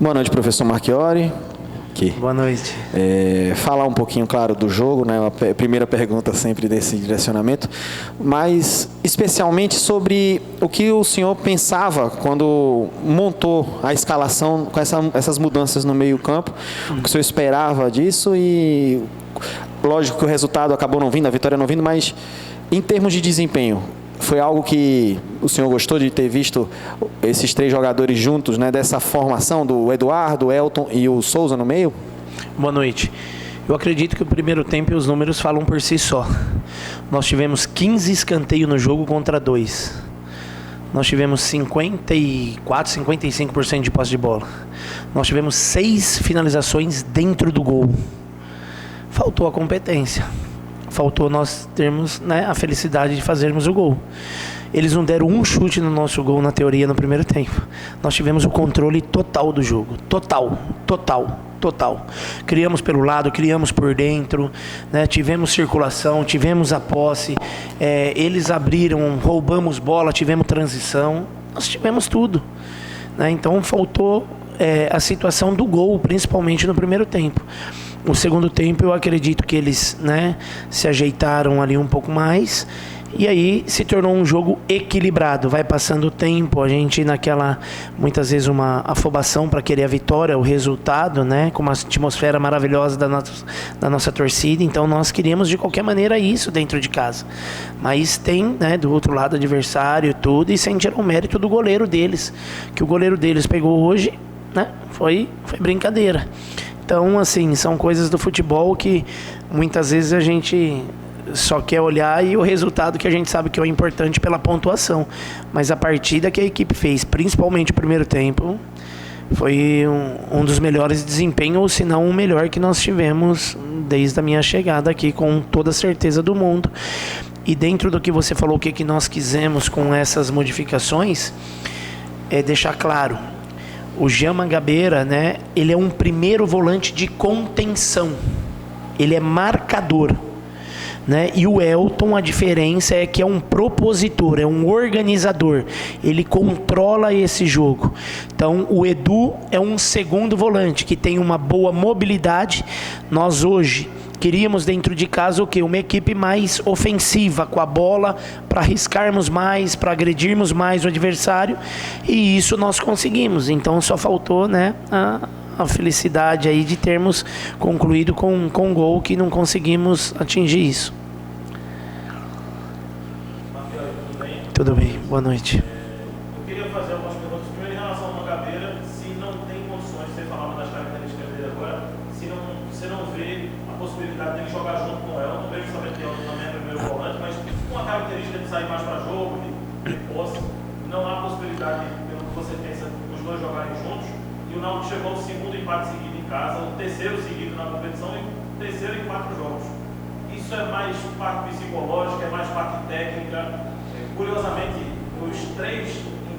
Boa noite, professor Marchiori. Aqui. Boa noite. Falar um pouquinho, claro, do jogo, né? A primeira pergunta sempre desse direcionamento, mas especialmente sobre o que o senhor pensava quando montou a escalação com essas mudanças no meio-campo, o que o senhor esperava disso e, lógico que o resultado acabou não vindo, a vitória não vindo, mas em termos de desempenho, foi algo que o senhor gostou de ter visto esses três jogadores juntos, né, dessa formação do Eduardo, o Elton e o Souza no meio? Boa noite. Eu acredito que o primeiro tempo e os números falam por si só. Nós tivemos 15 escanteios no jogo contra 2. Nós tivemos 54, 55% de posse de bola. Nós tivemos 6 finalizações dentro do gol. Faltou a competência. Faltou nós termos, né, a felicidade de fazermos o gol. Eles não deram um chute no nosso gol, na teoria, no primeiro tempo. Nós tivemos o controle total do jogo. Total. Criamos pelo lado, criamos por dentro, né? Tivemos circulação, tivemos a posse. Eles abriram, roubamos bola, tivemos transição. Nós tivemos tudo, né? Então faltou a situação do gol, principalmente no primeiro tempo. No segundo tempo, eu acredito que eles, né, se ajeitaram ali um pouco mais e aí se tornou um jogo equilibrado. Vai passando o tempo, a gente naquela, muitas vezes, uma afobação para querer a vitória, o resultado, né, com uma atmosfera maravilhosa da nossa torcida. Então, nós queríamos, de qualquer maneira, isso dentro de casa. Mas tem, né, do outro lado, adversário e tudo, e sem tirar o mérito do goleiro deles, que o goleiro deles pegou hoje, né, foi brincadeira. Então, assim, são coisas do futebol que muitas vezes a gente só quer olhar e o resultado que a gente sabe que é o importante pela pontuação. Mas a partida que a equipe fez, principalmente o primeiro tempo, foi um dos melhores desempenhos, ou se não o melhor que nós tivemos desde a minha chegada aqui, com toda a certeza do mundo. E dentro do que você falou, o que nós quisemos com essas modificações, é deixar claro. O Jean Mangabeira, né, ele é um primeiro volante de contenção. Ele é marcador, né? E o Elton, a diferença é que é um propositor, é um organizador. Ele controla esse jogo. Então, o Edu é um segundo volante que tem uma boa mobilidade. Nós hoje queríamos dentro de casa o quê? Uma equipe mais ofensiva, com a bola, para arriscarmos mais, para agredirmos mais o adversário, e isso nós conseguimos. Então só faltou, né, a felicidade aí de termos concluído com um gol que não conseguimos atingir isso. Tudo bem, boa noite. Eu queria fazer algumas perguntas. Primeiro, em relação ao Mangabeira, se não tem condições, você falava das características dele agora, se você não vê a possibilidade dele jogar junto com ela, não vejo somente que ela também é primeiro volante, mas com a característica de sair mais para jogo, de posse, não há possibilidade, pelo que você pensa, os dois jogarem juntos, e o Náutico chegou ao segundo empate seguido em casa, o terceiro seguido na competição e o terceiro em 4 jogos. Isso é mais parte psicológica, é mais parte técnica. Curiosamente, os 3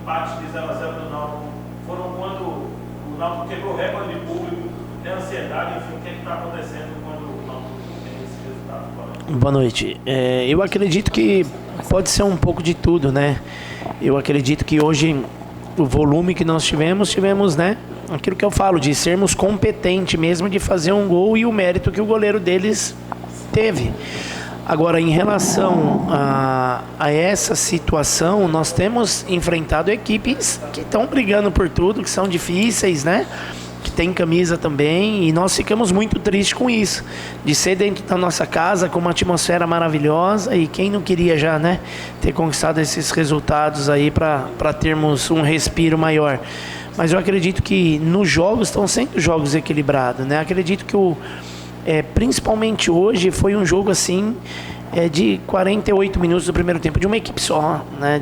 empates de 0-0 do Náutico foram quando o Náutico quebrou o recorde de público, de ansiedade, enfim, o que está acontecendo quando o Náutico tem esse resultado? Boa noite. Eu acredito que pode ser um pouco de tudo, né? Eu acredito que hoje o volume que nós tivemos, né? Aquilo que eu falo, de sermos competentes mesmo, de fazer um gol, e o mérito que o goleiro deles teve. Agora, em relação a essa situação, nós temos enfrentado equipes que estão brigando por tudo, que são difíceis, né? Que tem camisa também, e nós ficamos muito tristes com isso, de ser dentro da nossa casa, com uma atmosfera maravilhosa, e quem não queria já, né, ter conquistado esses resultados aí para termos um respiro maior. Mas eu acredito que nos jogos estão sendo jogos equilibrados, né? Acredito que principalmente hoje foi um jogo assim de 48 minutos do primeiro tempo, de uma equipe só, né?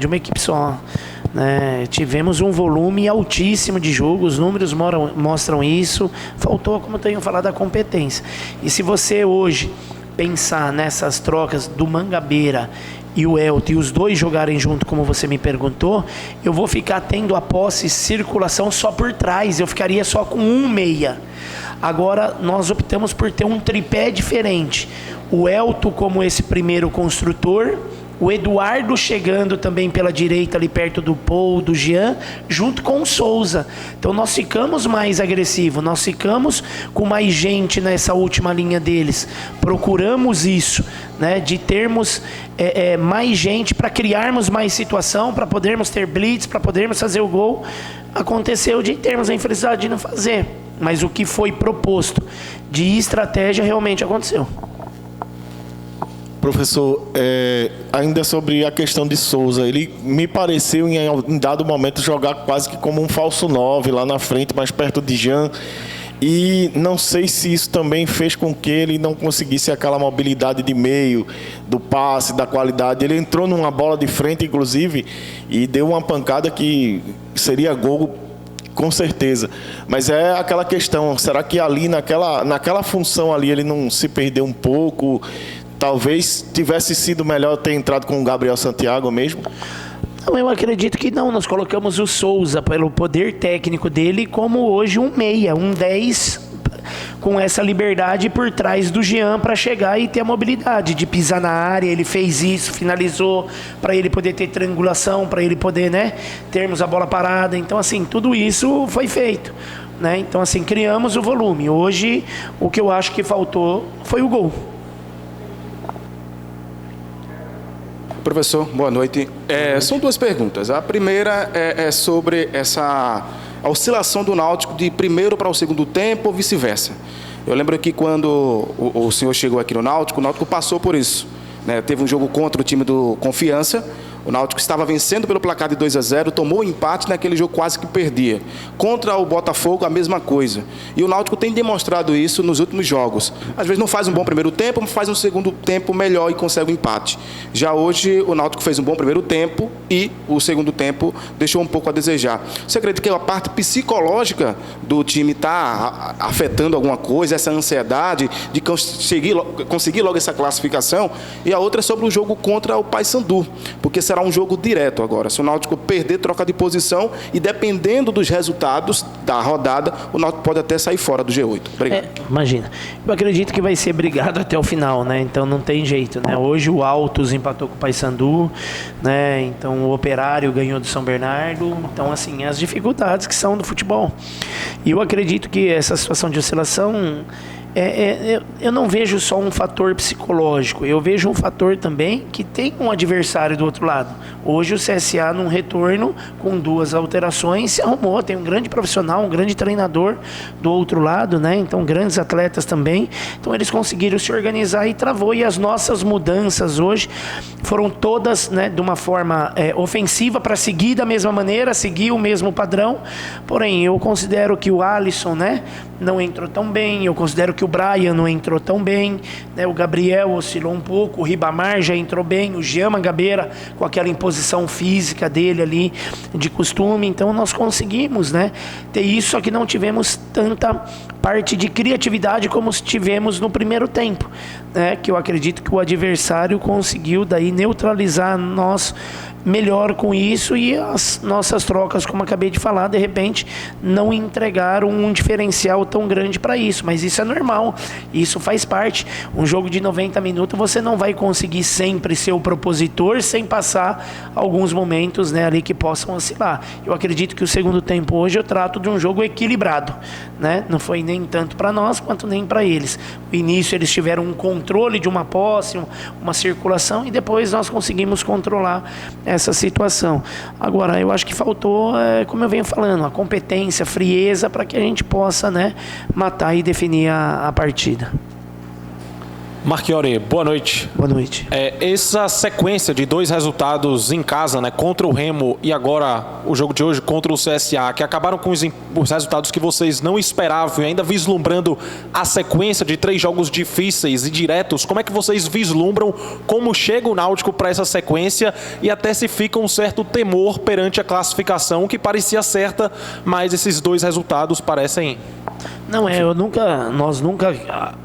Né? Tivemos um volume altíssimo de jogo, os números mostram isso. Faltou, como eu tenho falado, a competência. E se você hoje pensar nessas trocas do Mangabeira e o Elton, e os dois jogarem junto, como você me perguntou, eu vou ficar tendo a posse e circulação só por trás, eu ficaria só com um meia. Agora nós optamos por ter um tripé diferente. O Elton como esse primeiro construtor, O Eduardo chegando também pela direita ali perto do Paul, do Jean, junto com o Souza. Então nós ficamos mais agressivos, nós ficamos com mais gente nessa última linha deles. Procuramos isso, né, de termos mais gente para criarmos mais situação, para podermos ter blitz, para podermos fazer o gol. Aconteceu de termos a infelicidade de não fazer, mas o que foi proposto de estratégia realmente aconteceu. Professor, ainda sobre a questão de Souza, ele me pareceu em dado momento jogar quase que como um falso 9 lá na frente, mais perto de Jean, e não sei se isso também fez com que ele não conseguisse aquela mobilidade de meio, do passe, da qualidade. Ele entrou numa bola de frente, inclusive, e deu uma pancada que seria gol com certeza, mas é aquela questão, será que ali naquela função ali ele não se perdeu um pouco? Talvez tivesse sido melhor ter entrado com o Gabriel Santiago mesmo? Não, eu acredito que não. Nós colocamos o Souza, pelo poder técnico dele, como hoje um meia, um 10, com essa liberdade por trás do Jean para chegar e ter a mobilidade de pisar na área. Ele fez isso, finalizou, para ele poder ter triangulação, para ele poder, né, termos a bola parada. Então, assim, tudo isso foi feito, né? Então, assim, criamos o volume. Hoje, o que eu acho que faltou foi o gol. Professor, boa noite. São duas perguntas. A primeira é sobre essa oscilação do Náutico de primeiro para o segundo tempo ou vice-versa. Eu lembro que quando o senhor chegou aqui no Náutico, o Náutico passou por isso, né? Teve um jogo contra o time do Confiança. O Náutico estava vencendo pelo placar de 2-0, tomou o empate naquele jogo, quase que perdia. Contra o Botafogo, a mesma coisa. E o Náutico tem demonstrado isso nos últimos jogos. Às vezes não faz um bom primeiro tempo, mas faz um segundo tempo melhor e consegue um empate. Já hoje, o Náutico fez um bom primeiro tempo e o segundo tempo deixou um pouco a desejar. Você acredita que a parte psicológica do time está afetando alguma coisa, essa ansiedade de conseguir logo essa classificação? E a outra é sobre o jogo contra o Paysandu, porque será um jogo direto agora. Se o Náutico perder, troca de posição e dependendo dos resultados da rodada, o Náutico pode até sair fora do G8. Obrigado. Imagina. Eu acredito que vai ser brigado até o final, né? Então não tem jeito, né? Hoje o Altos empatou com o Paysandu, né? Então o Operário ganhou do São Bernardo. Então, assim, as dificuldades que são do futebol. E eu acredito que essa situação de oscilação... eu não vejo só um fator psicológico, eu vejo um fator também que tem um adversário do outro lado. Hoje o CSA, num retorno com 2 alterações, se arrumou, tem um grande profissional, um grande treinador do outro lado, né? Então grandes atletas também, então eles conseguiram se organizar e travou. E as nossas mudanças hoje foram todas, né, de uma forma ofensiva, para seguir da mesma maneira, seguir o mesmo padrão. Porém, eu considero que o Alisson, né, não entrou tão bem, eu considero que o Brian não entrou tão bem, né? O Gabriel oscilou um pouco, o Ribamar já entrou bem, o Jean Mangabeira com aquela imposição física dele ali de costume. Então nós conseguimos, né, ter isso, só que não tivemos tanta parte de criatividade como tivemos no primeiro tempo, né? Que eu acredito que o adversário conseguiu daí neutralizar nós melhor com isso, e as nossas trocas, como acabei de falar, de repente não entregaram um diferencial tão grande para isso, mas isso é normal, isso faz parte. Um jogo de 90 minutos você não vai conseguir sempre ser o propositor sem passar alguns momentos, né, ali que possam oscilar. Eu acredito que o segundo tempo hoje eu trato de um jogo equilibrado, né? Não foi nem tanto para nós quanto nem para eles. No início eles tiveram um controle de uma posse, uma circulação, e depois nós conseguimos controlar essa situação. Agora, eu acho que faltou, como eu venho falando, a competência, a frieza, para que a gente possa, né, matar e definir a partida. Marchiori, boa noite. Boa noite. Essa sequência de 2 resultados em casa, né, contra o Remo e agora o jogo de hoje contra o CSA, que acabaram com os resultados que vocês não esperavam, e ainda vislumbrando a sequência de 3 jogos difíceis e diretos, como é que vocês vislumbram como chega o Náutico para essa sequência, e até se fica um certo temor perante a classificação que parecia certa, mas esses 2 resultados parecem... Não, nós nunca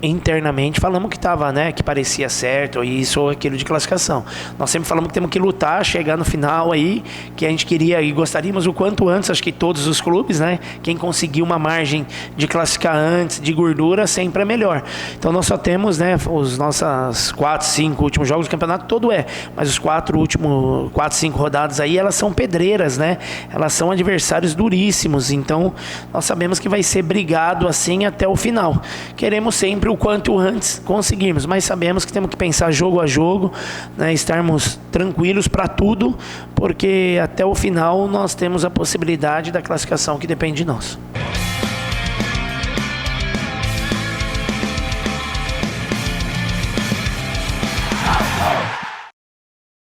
internamente falamos que estava estava, né, que parecia certo, isso ou aquilo de classificação. Nós sempre falamos que temos que lutar, chegar no final aí, que a gente queria e gostaríamos o quanto antes, acho que todos os clubes, né, quem conseguir uma margem de classificar antes, de gordura, sempre é melhor. Então nós só temos, né, os nossas 4, 5 últimos jogos do campeonato todo mas os 4, 5 rodadas aí, elas são pedreiras, né, elas são adversários duríssimos, então nós sabemos que vai ser brigado assim até o final. Queremos sempre o quanto antes conseguirmos, mas sabemos que temos que pensar jogo a jogo, né, estarmos tranquilos para tudo, porque até o final nós temos a possibilidade da classificação que depende de nós.